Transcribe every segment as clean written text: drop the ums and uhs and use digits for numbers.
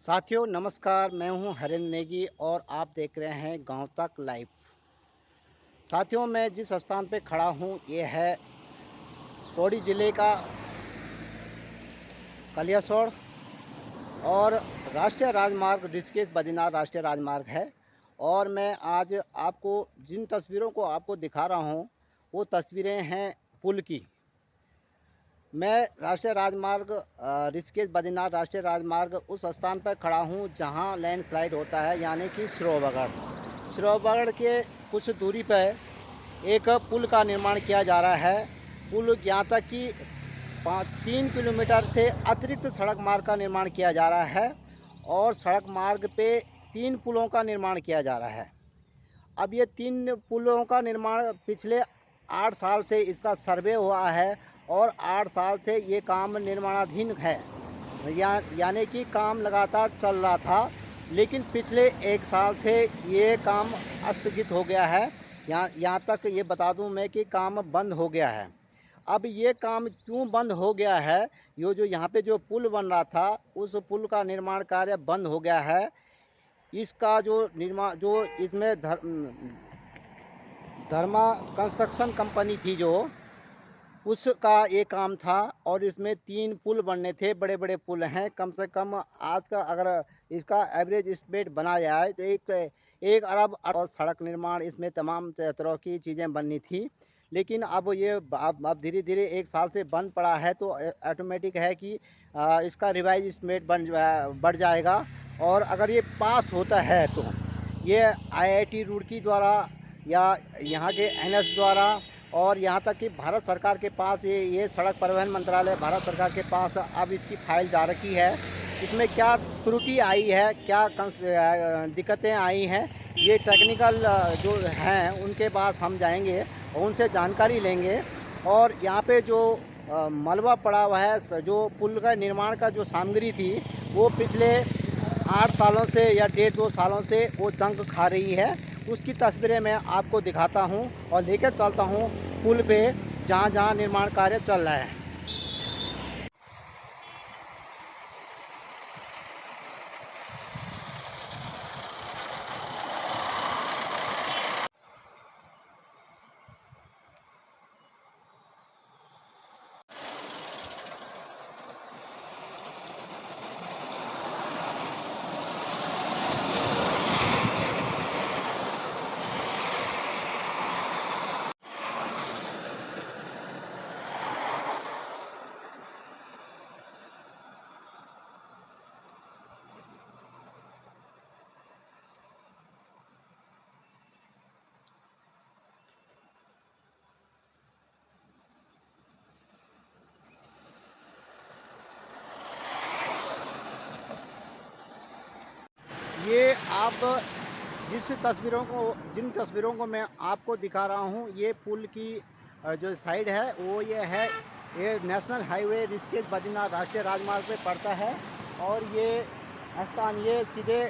साथियों नमस्कार। मैं हूं हरेंद्र नेगी और आप देख रहे हैं गांव तक लाइव। साथियों मैं जिस स्थान पे खड़ा हूं ये है पौड़ी ज़िले का कलियासोड़ और राष्ट्रीय राजमार्ग ऋषिकेश बद्रीनाथ राष्ट्रीय राजमार्ग है। और मैं आज आपको जिन तस्वीरों को आपको दिखा रहा हूं वो तस्वीरें हैं पुल की। मैं राष्ट्रीय राजमार्ग ऋषिकेश बद्रीनाथ राष्ट्रीय राजमार्ग उस स्थान पर खड़ा हूं जहां लैंडस्लाइड होता है, यानी कि सिरोबगढ़ के कुछ दूरी पर एक पुल का निर्माण किया जा रहा है। पुल यहाँ तक कि 3 किलोमीटर से अतिरिक्त सड़क मार्ग का निर्माण किया जा रहा है और सड़क मार्ग पे 3 पुलों का निर्माण किया जा रहा है। अब ये 3 पुलों का निर्माण पिछले 8 साल से इसका सर्वे हुआ है और 8 साल से ये काम निर्माणाधीन है। यानी कि काम लगातार चल रहा था, लेकिन पिछले 1 साल से ये काम स्थगित हो गया है। यहाँ तक ये बता दूं मैं कि काम बंद हो गया है। अब ये काम क्यों बंद हो गया है? ये जो यहाँ पे जो पुल बन रहा था उस पुल का निर्माण कार्य बंद हो गया है। इसका जो निर्माण जो इसमें धर्मा कंस्ट्रक्शन कंपनी थी जो उसका ये काम था और इसमें 3 पुल बनने थे। बड़े बड़े पुल हैं, कम से कम आज का अगर इसका एवरेज एस्टिमेट बनाया जाए तो 1 अरब। और सड़क निर्माण इसमें तमाम तरह की चीज़ें बननी थी, लेकिन अब ये अब धीरे धीरे 1 साल से बंद पड़ा है तो ऑटोमेटिक है कि इसका रिवाइज एस्टिमेट बढ़ जाएगा। और अगर ये पास होता है तो ये आईआईटी रुड़की द्वारा या यहाँ के एनएच द्वारा और यहाँ तक कि भारत सरकार के पास ये सड़क परिवहन मंत्रालय भारत सरकार के पास अब इसकी फाइल जा रखी है। इसमें क्या त्रुटि आई है, क्या दिक्कतें आई हैं, ये टेक्निकल जो हैं उनके पास हम जाएंगे और उनसे जानकारी लेंगे। और यहाँ पे जो मलबा पड़ा हुआ है, जो पुल का निर्माण का जो सामग्री थी वो पिछले 8 सालों से या 1.5-2 सालों से वो जंग खा रही है। उसकी तस्वीरें मैं आपको दिखाता हूं और लेकर चलता हूं पुल पे जहां जहां निर्माण कार्य चल रहा है। ये आप जिन तस्वीरों को मैं आपको दिखा रहा हूँ, ये पुल की जो साइड है वो ये नेशनल हाईवे ऋषिकेश बद्रीनाथ राष्ट्रीय राजमार्ग पे पड़ता है। और ये स्थान ये सीधे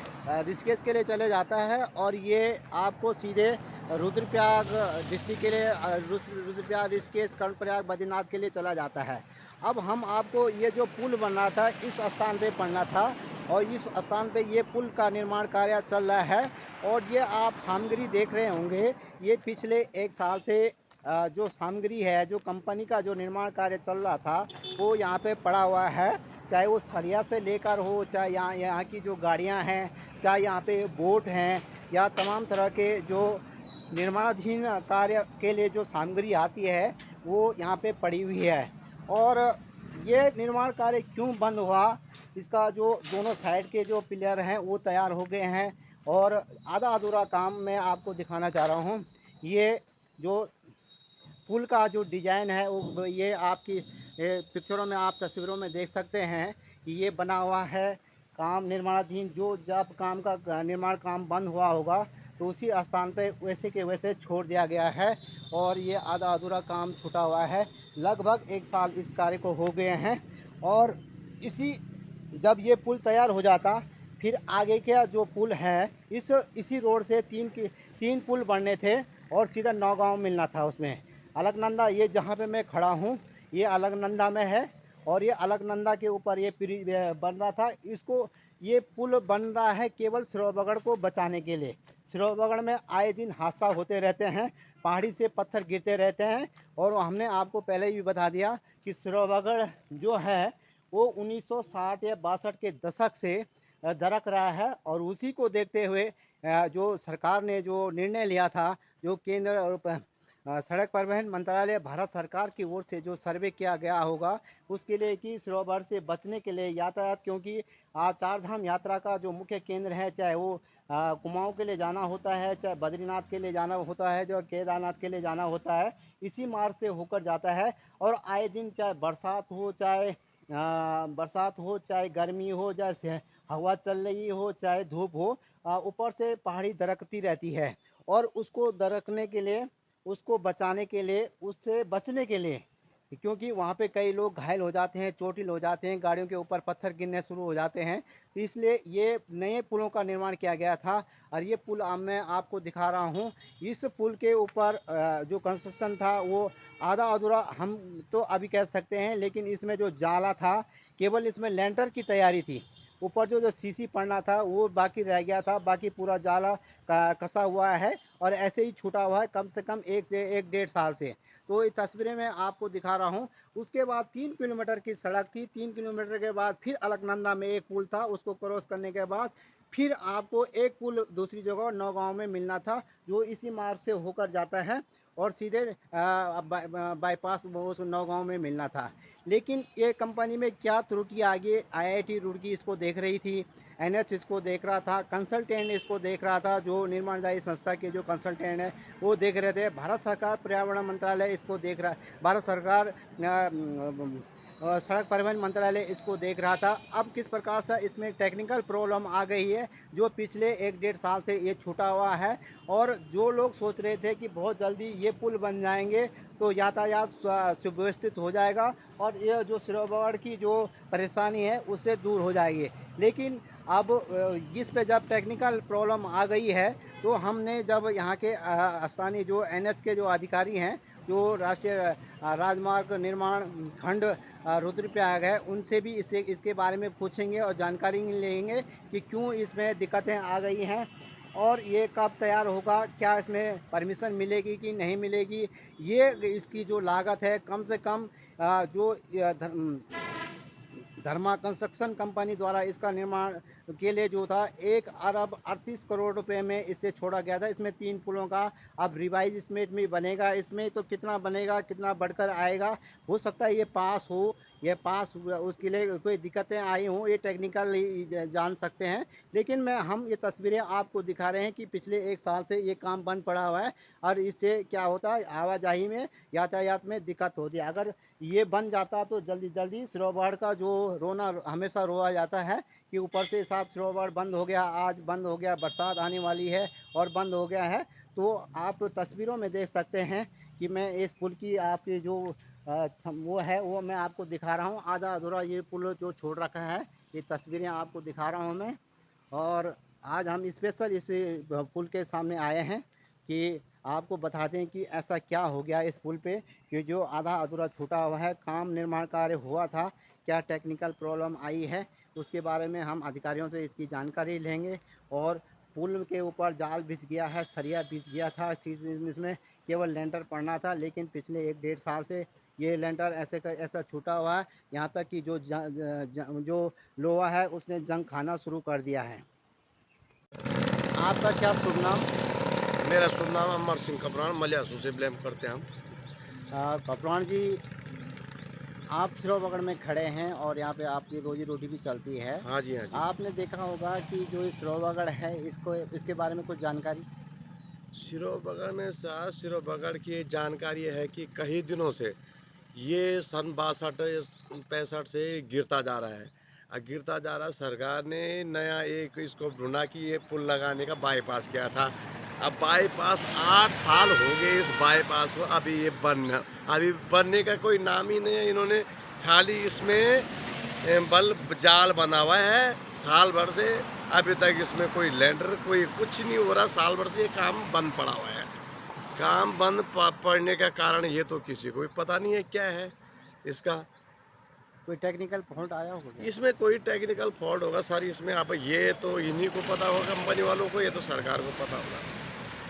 ऋषिकेश के लिए चले जाता है और ये आपको सीधे रुद्रप्रयाग डिस्ट्रिक्ट के लिए रुद्रप्रयाग ऋषिकेश कर्णप्रयाग बद्रीनाथ के लिए चला जाता है। अब हम आपको ये जो पुल बन रहा था इस स्थान पे पड़ना था और इस स्थान पे ये पुल का निर्माण कार्य चल रहा है। और ये आप सामग्री देख रहे होंगे, ये पिछले 1 साल से जो सामग्री है, जो कंपनी का जो निर्माण कार्य चल रहा था वो यहाँ पे पड़ा हुआ है। चाहे वो सरिया से लेकर हो, चाहे यहाँ की जो गाड़ियाँ हैं, चाहे यहाँ पे बोट हैं, या तमाम तरह के जो निर्माणाधीन कार्य के लिए जो सामग्री आती है वो यहाँ पे पड़ी हुई है। और ये निर्माण कार्य क्यों बंद हुआ, इसका जो दोनों साइड के जो पिलर हैं वो तैयार हो गए हैं और आधा अधूरा काम मैं आपको दिखाना चाह रहा हूँ। ये जो पुल का जो डिज़ाइन है वो ये आपकी पिक्चरों में, आप तस्वीरों में देख सकते हैं कि ये बना हुआ है, काम निर्माणाधीन। जो जब काम का निर्माण काम बंद हुआ होगा तो उसी स्थान पे वैसे के वैसे छोड़ दिया गया है और ये आधा अधूरा काम छूटा हुआ है। लगभग 1 साल इस कार्य को हो गए हैं। और इसी जब ये पुल तैयार हो जाता फिर आगे का जो पुल है इसी रोड से 3 पुल बनने थे और सीधा नौगांव मिलना था उसमें। अलकनंदा, ये जहाँ पे मैं खड़ा हूँ ये अलकनंदा में है और ये अलकनंदा के ऊपर ये बन रहा था। इसको ये पुल बन रहा है केवल सिरोबगढ़ को बचाने के लिए। सिरोबगढ़ में आए दिन हादसा होते रहते हैं, पहाड़ी से पत्थर गिरते रहते हैं। और हमने आपको पहले भी बता दिया कि सिरोबगढ़ जो है वो 1960 या 62 के दशक से दरक रहा है। और उसी को देखते हुए जो सरकार ने जो निर्णय लिया था, जो केंद्र और सड़क परिवहन मंत्रालय भारत सरकार की ओर से जो सर्वे किया गया होगा, उसके लिए कि सरोवर से बचने के लिए यातायात, क्योंकि चार धाम यात्रा का जो मुख्य केंद्र है, चाहे वो कुमाऊं के लिए जाना होता है, चाहे बद्रीनाथ के लिए जाना होता है, जो केदारनाथ के लिए जाना होता है, इसी मार्ग से होकर जाता है। और आए दिन चाहे बरसात हो, चाहे गर्मी हो, चाहे हवा चल रही हो, चाहे धूप हो, ऊपर से पहाड़ी दरकती रहती है। और उसको दरकने के लिए, उसको बचाने के लिए, उससे बचने के लिए, क्योंकि वहाँ पे कई लोग घायल हो जाते हैं, चोटिल हो जाते हैं, गाड़ियों के ऊपर पत्थर गिरने शुरू हो जाते हैं, तो इसलिए ये नए पुलों का निर्माण किया गया था। और ये पुल अब मैं आपको दिखा रहा हूँ। इस पुल के ऊपर जो कंस्ट्रक्शन था वो आधा अधूरा हम तो अभी कह सकते हैं, लेकिन इसमें जो जाला था, केवल इसमें लेंटर की तैयारी थी। ऊपर जो जो सीसी पड़ना था वो बाकी रह गया था, बाकी पूरा जाला कसा हुआ है और ऐसे ही छूटा हुआ है कम से कम एक से एक डेढ़ साल से। तो ये तस्वीरें मैं आपको दिखा रहा हूँ। उसके बाद 3 किलोमीटर की सड़क थी, 3 किलोमीटर के बाद फिर अलकनंदा में एक पुल था, उसको क्रॉस करने के बाद फिर आपको एक पुल दूसरी जगह नौगांव में मिलना था, जो इसी मार्ग से होकर जाता है और सीधे बाईपास उस नौगांव में मिलना था। लेकिन ये कंपनी में क्या त्रुटि आ गई, आईआईटी रुड़की इसको देख रही थी, एनएच इसको देख रहा था, कंसल्टेंट इसको देख रहा था, जो निर्माणदायी संस्था के जो कंसल्टेंट है वो देख रहे थे, भारत सरकार पर्यावरण मंत्रालय इसको देख रहा, भारत सरकार सड़क परिवहन मंत्रालय इसको देख रहा था। अब किस प्रकार से इसमें टेक्निकल प्रॉब्लम आ गई है, जो पिछले एक डेढ़ साल से ये छूटा हुआ है। और जो लोग सोच रहे थे कि बहुत जल्दी ये पुल बन जाएंगे तो यातायात सुव्यवस्थित हो जाएगा और ये जो सिरोबगढ़ की जो परेशानी है उससे दूर हो जाएगी, लेकिन अब इस पे जब टेक्निकल प्रॉब्लम आ गई है, तो हमने जब यहाँ के स्थानीय जो एनएच के जो अधिकारी हैं, जो राष्ट्रीय राजमार्ग निर्माण खंड रुद्रप्रयाग है, उनसे भी इसके बारे में पूछेंगे और जानकारी लेंगे कि क्यों इसमें दिक्कतें आ गई हैं और ये कब तैयार होगा, क्या इसमें परमिशन मिलेगी कि नहीं मिलेगी। ये इसकी जो लागत है कम से कम जो धर्मा कंस्ट्रक्शन कंपनी द्वारा इसका निर्माण के लिए जो था 1 अरब 38 करोड़ रुपए में इसे छोड़ा गया था। इसमें 3 पुलों का अब रिवाइज इसमें में बनेगा, इसमें तो कितना बनेगा, कितना बढ़कर आएगा, हो सकता है ये पास हो, ये पास उसके लिए कोई दिक्कतें आई हों, ये टेक्निकल जान सकते हैं। लेकिन हम ये तस्वीरें आपको दिखा रहे हैं कि पिछले एक साल से ये काम बंद पड़ा हुआ है और इससे क्या होता है, आवाजाही में, यातायात में दिक्कत होती है। अगर ये बन जाता तो जल्दी जल्दी सिरोबगढ़ का जो रोना हमेशा रोआ जाता है कि ऊपर से साहब सिरोबगढ़ बंद हो गया, आज बंद हो गया, बरसात आने वाली है और बंद हो गया है। तो आप तस्वीरों में देख सकते हैं कि मैं इस पुल की आपकी जो वो है वो मैं आपको दिखा रहा हूँ। आधा अधूरा ये पुल जो छोड़ रखा है, ये तस्वीरें आपको दिखा रहा हूँ मैं। और आज हम स्पेशल इस पुल के सामने आए हैं कि आपको बता दें कि ऐसा क्या हो गया इस पुल पे कि जो आधा अधूरा छूटा हुआ है, काम निर्माण कार्य हुआ था, क्या टेक्निकल प्रॉब्लम आई है, उसके बारे में हम अधिकारियों से इसकी जानकारी लेंगे। और पुल के ऊपर जाल बिछ गया है, सरिया बिछ गया था, इसमें केवल लेंटर पड़ना था, लेकिन पिछले एक डेढ़ साल से ये लेंटर ऐसा छूटा हुआ है, यहाँ तक कि जो लोहा है उसने जंग खाना शुरू कर दिया है। आपका क्या शुभ नाम? मेरा शुभ नाम अमर सिंह कपरान, मलियासू से बिलोंग करते हैं हम। कपरान जी, आप सिरोबगढ़ में खड़े हैं और यहाँ पे आपकी रोजी रोटी भी चलती है। हाँ जी, हाँ जी। आपने देखा होगा कि जो ये सिरोबगढ़ है, इसको इसके बारे में कुछ जानकारी? सिरोबगढ़ में सिरोबगढ़ की जानकारी है कि कई दिनों से ये सन 62-65 से गिरता जा रहा है। गिरता जा रहा है। सरकार ने नया एक इसको ढूँढा कि ये पुल लगाने का बाईपास किया था। अब बाईपास 8 साल हो गए इस बाईपास को, अभी बनने का कोई नाम ही नहीं है। इन्होंने खाली इसमें बल्ब जाल बना हुआ है साल भर से, अभी तक इसमें कोई लेंटर कोई कुछ नहीं हो रहा। साल भर से ये काम बंद पड़ा हुआ है। काम बंद पड़ने का कारण ये तो किसी को भी पता नहीं है क्या है इसका। कोई टेक्निकल फॉल्ट आया होगा क्या? इसमें कोई टेक्निकल फॉल्ट होगा सर, इसमें अब ये तो इन्हीं को पता होगा, कंपनी वालों को, ये तो सरकार को पता होगा।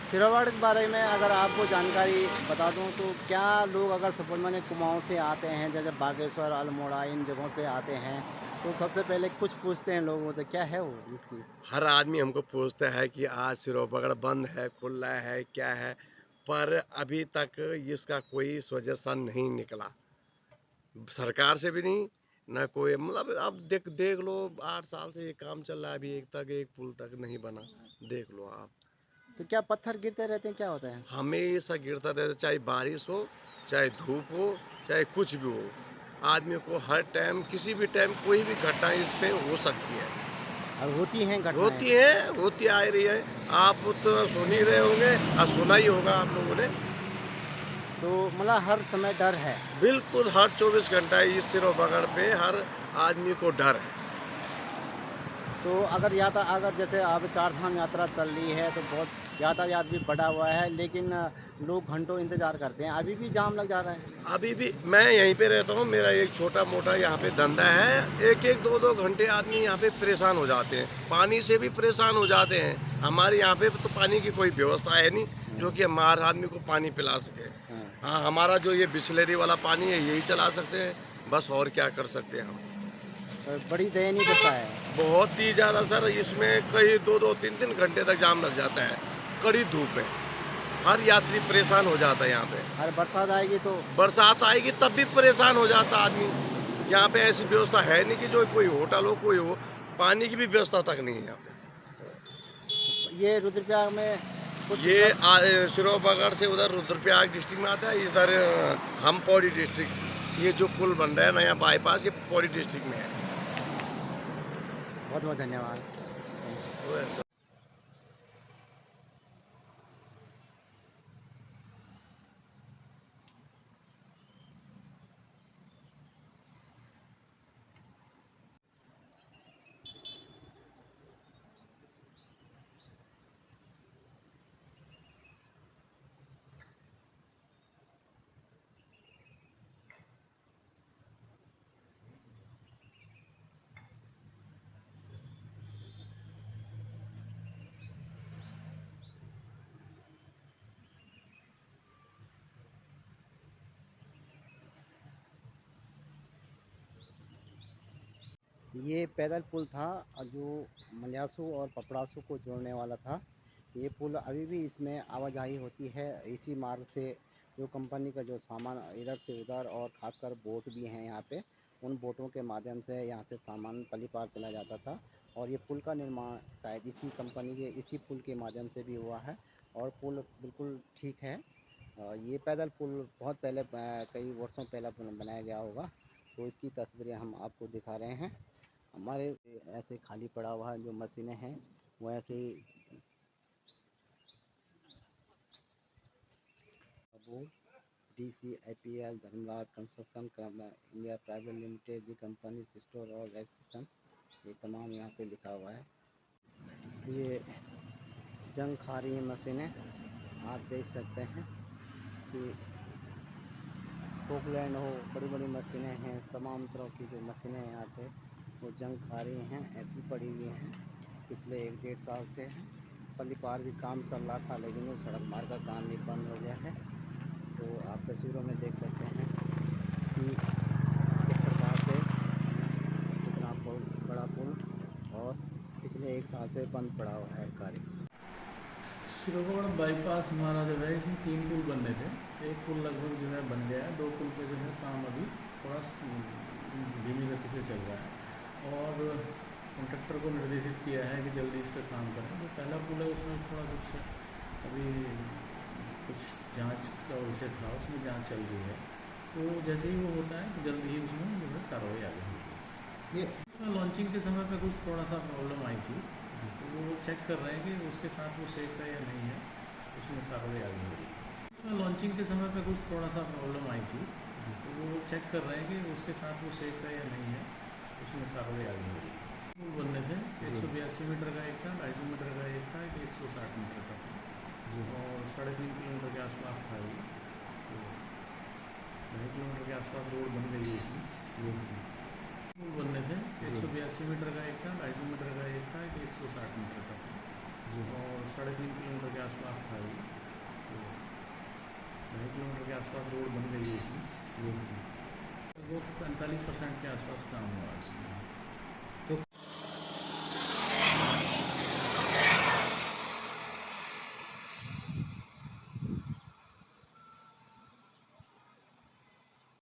सिरोवाड़ के बारे में अगर आपको जानकारी बता दूं तो क्या लोग अगर सपोज माने कुमाऊं से आते हैं, जैसे बागेश्वर, अल्मोड़ा इन जगहों से आते हैं, तो सबसे पहले कुछ पूछते हैं लोग, तो क्या है वो इसकी? हर आदमी हमको पूछता है कि आज सिरोपगढ़ बंद है, खुला है, क्या है? पर अभी तक इसका कोई सजेशन नहीं निकला। सरकार से भी नहीं, ना कोई, मतलब अब देख देख लो, 8 साल से ये काम चल रहा है, अभी एक पुल तक नहीं बना। देख लो आप। तो क्या पत्थर गिरते रहते हैं, क्या होता है? हमेशा गिरता रहता, चाहे बारिश हो, चाहे धूप हो, चाहे कुछ भी हो। आदमी को हर टाइम, किसी भी टाइम कोई भी घटना इस पे हो सकती है। और होती हैं घटनाएं? होती आ रही है। आप तो सुन ही रहे होंगे और सुना ही होगा आप लोगों ने। तो मतलब हर समय डर है। बिल्कुल हर 24 घंटा इस सिरों बगड़ पे हर आदमी को डर है। तो अगर जैसे अब चार धाम यात्रा चल रही है तो बहुत यातायात भी बढ़ा हुआ है, लेकिन लोग घंटों इंतज़ार करते हैं, अभी भी जाम लग जा रहा है। अभी भी मैं यहीं पे रहता हूँ, मेरा एक छोटा-मोटा यहाँ पे धंधा है। 1-1, 2-2 घंटे आदमी यहाँ पे परेशान हो जाते हैं। पानी से भी परेशान हो जाते हैं। हमारे यहाँ पे तो पानी की कोई व्यवस्था है नहीं, जो कि हम हर आदमी को पानी पिला सके। हाँ। हाँ, हमारा जो ये बिसलेरी वाला पानी है, यही चला सकते हैं, बस और क्या कर सकते हैं हम। तो बड़ी दयनीय दशा है। बहुत ही ज़्यादा सर, इसमें कई 2-2, 3-3 घंटे तक जाम लग जाता है। कड़ी धूप है। हर यात्री परेशान हो जाता है यहाँ पे। अगर बरसात आएगी तो बरसात आएगी तब भी परेशान हो जाता आदमी। यहाँ पे ऐसी व्यवस्था है नहीं कि जो कोई होटल हो, कोई हो, पानी की भी व्यवस्था तक नहीं है यहाँ पे। ये रुद्रप्रयाग में कुछ ये सिरोबगढ़ से उधर रुद्रप्रयाग डिस्ट्रिक्ट में आता है, इधर हम पौड़ी डिस्ट्रिक्ट। ये जो पुल बन रहा है नया बाईपास, ये पौड़ी डिस्ट्रिक्ट में है। बहुत बहुत धन्यवाद। तो ये पैदल पुल था जो मल्यासू और पपड़ासू को जोड़ने वाला था। ये पुल अभी भी इसमें आवाजाही होती है, इसी मार्ग से जो कंपनी का जो सामान इधर से उधर, और खासकर बोट भी हैं यहाँ पे, उन बोटों के माध्यम से यहाँ से सामान पली पार चला जाता था। और ये पुल का निर्माण शायद इसी कंपनी के इसी पुल के माध्यम से भी हुआ है, और पुल बिल्कुल ठीक है। ये पैदल पुल बहुत पहले कई वर्षों पहले बनाया गया होगा, तो इसकी तस्वीरें हम आपको दिखा रहे हैं। हमारे ऐसे खाली पड़ा हुआ जो मशीनें हैं वो ऐसे ही वो DCIPL Dharmraj construction India private limited की कंपनी स्टोर और इलेक्ट्रिशियन, ये तमाम यहाँ पे लिखा हुआ है। ये जंग खा रही मशीनें आप देख सकते हैं कि पोकलैंड हो, बड़ी बड़ी मशीनें हैं, तमाम तरह की जो मशीनें यहाँ पे वो जंग खा रही हैं, ऐसी पड़ी हुई हैं, पिछले 1-1.5 साल से है। पल्ली पार भी काम चल रहा था, लेकिन वो सड़क मार्ग का काम भी बंद हो गया है। तो आप तस्वीरों में देख सकते हैं कि किस प्रकार से इतना बड़ा पुल और पिछले 1 साल से बंद पड़ा हुआ है कार्य। सिरोगढ़ बाईपास हमारा जो है, इसमें 3 पुल बनने थे। एक पुल लगभग जो है बन गया है, 2 पुल पे जो है काम अभी थोड़ा धीमी गति से चल रहा है, और कॉन्ट्रैक्टर को निर्देशित किया है कि जल्दी इस पर काम करें। जो पहला पुल है उसमें थोड़ा कुछ अभी कुछ जांच का विषय था, उसमें जांच चल रही है, तो जैसे ही वो होता है तो जल्दी ही उसमें जो है कार्रवाई आगे होगी। ये उसमें लॉन्चिंग के समय पे कुछ थोड़ा सा प्रॉब्लम आई थी, तो वो चेक कर रहे हैं कि उसके साथ वो सेफ है या नहीं है, उसमें कार्रवाई आगे होगी। उसमें लॉन्चिंग के समय पे कुछ थोड़ा सा प्रॉब्लम आई थी, तो वो चेक कर रहे हैं कि उसके साथ वो सेफ है या नहीं है, उसमें कार्रवाई आगे होगी। पुल बनने थे, 182 मीटर का एक था, 250 मीटर का एक था, 160 मीटर का था, और 3.5 किलोमीटर के आसपास था ये। तो 2.5 किलोमीटर के आसपास रोड बन गई है इसमें। पुल बनने थे, 182 मीटर का एक था, 250 मीटर का एक था, एक 160 मीटर का था और 3.5 किलोमीटर के आसपास था ये। तो 2.5 किलोमीटर के आसपास रोड बन गई है इसमें। वो 45% के आसपास काम हुआ है इसमें।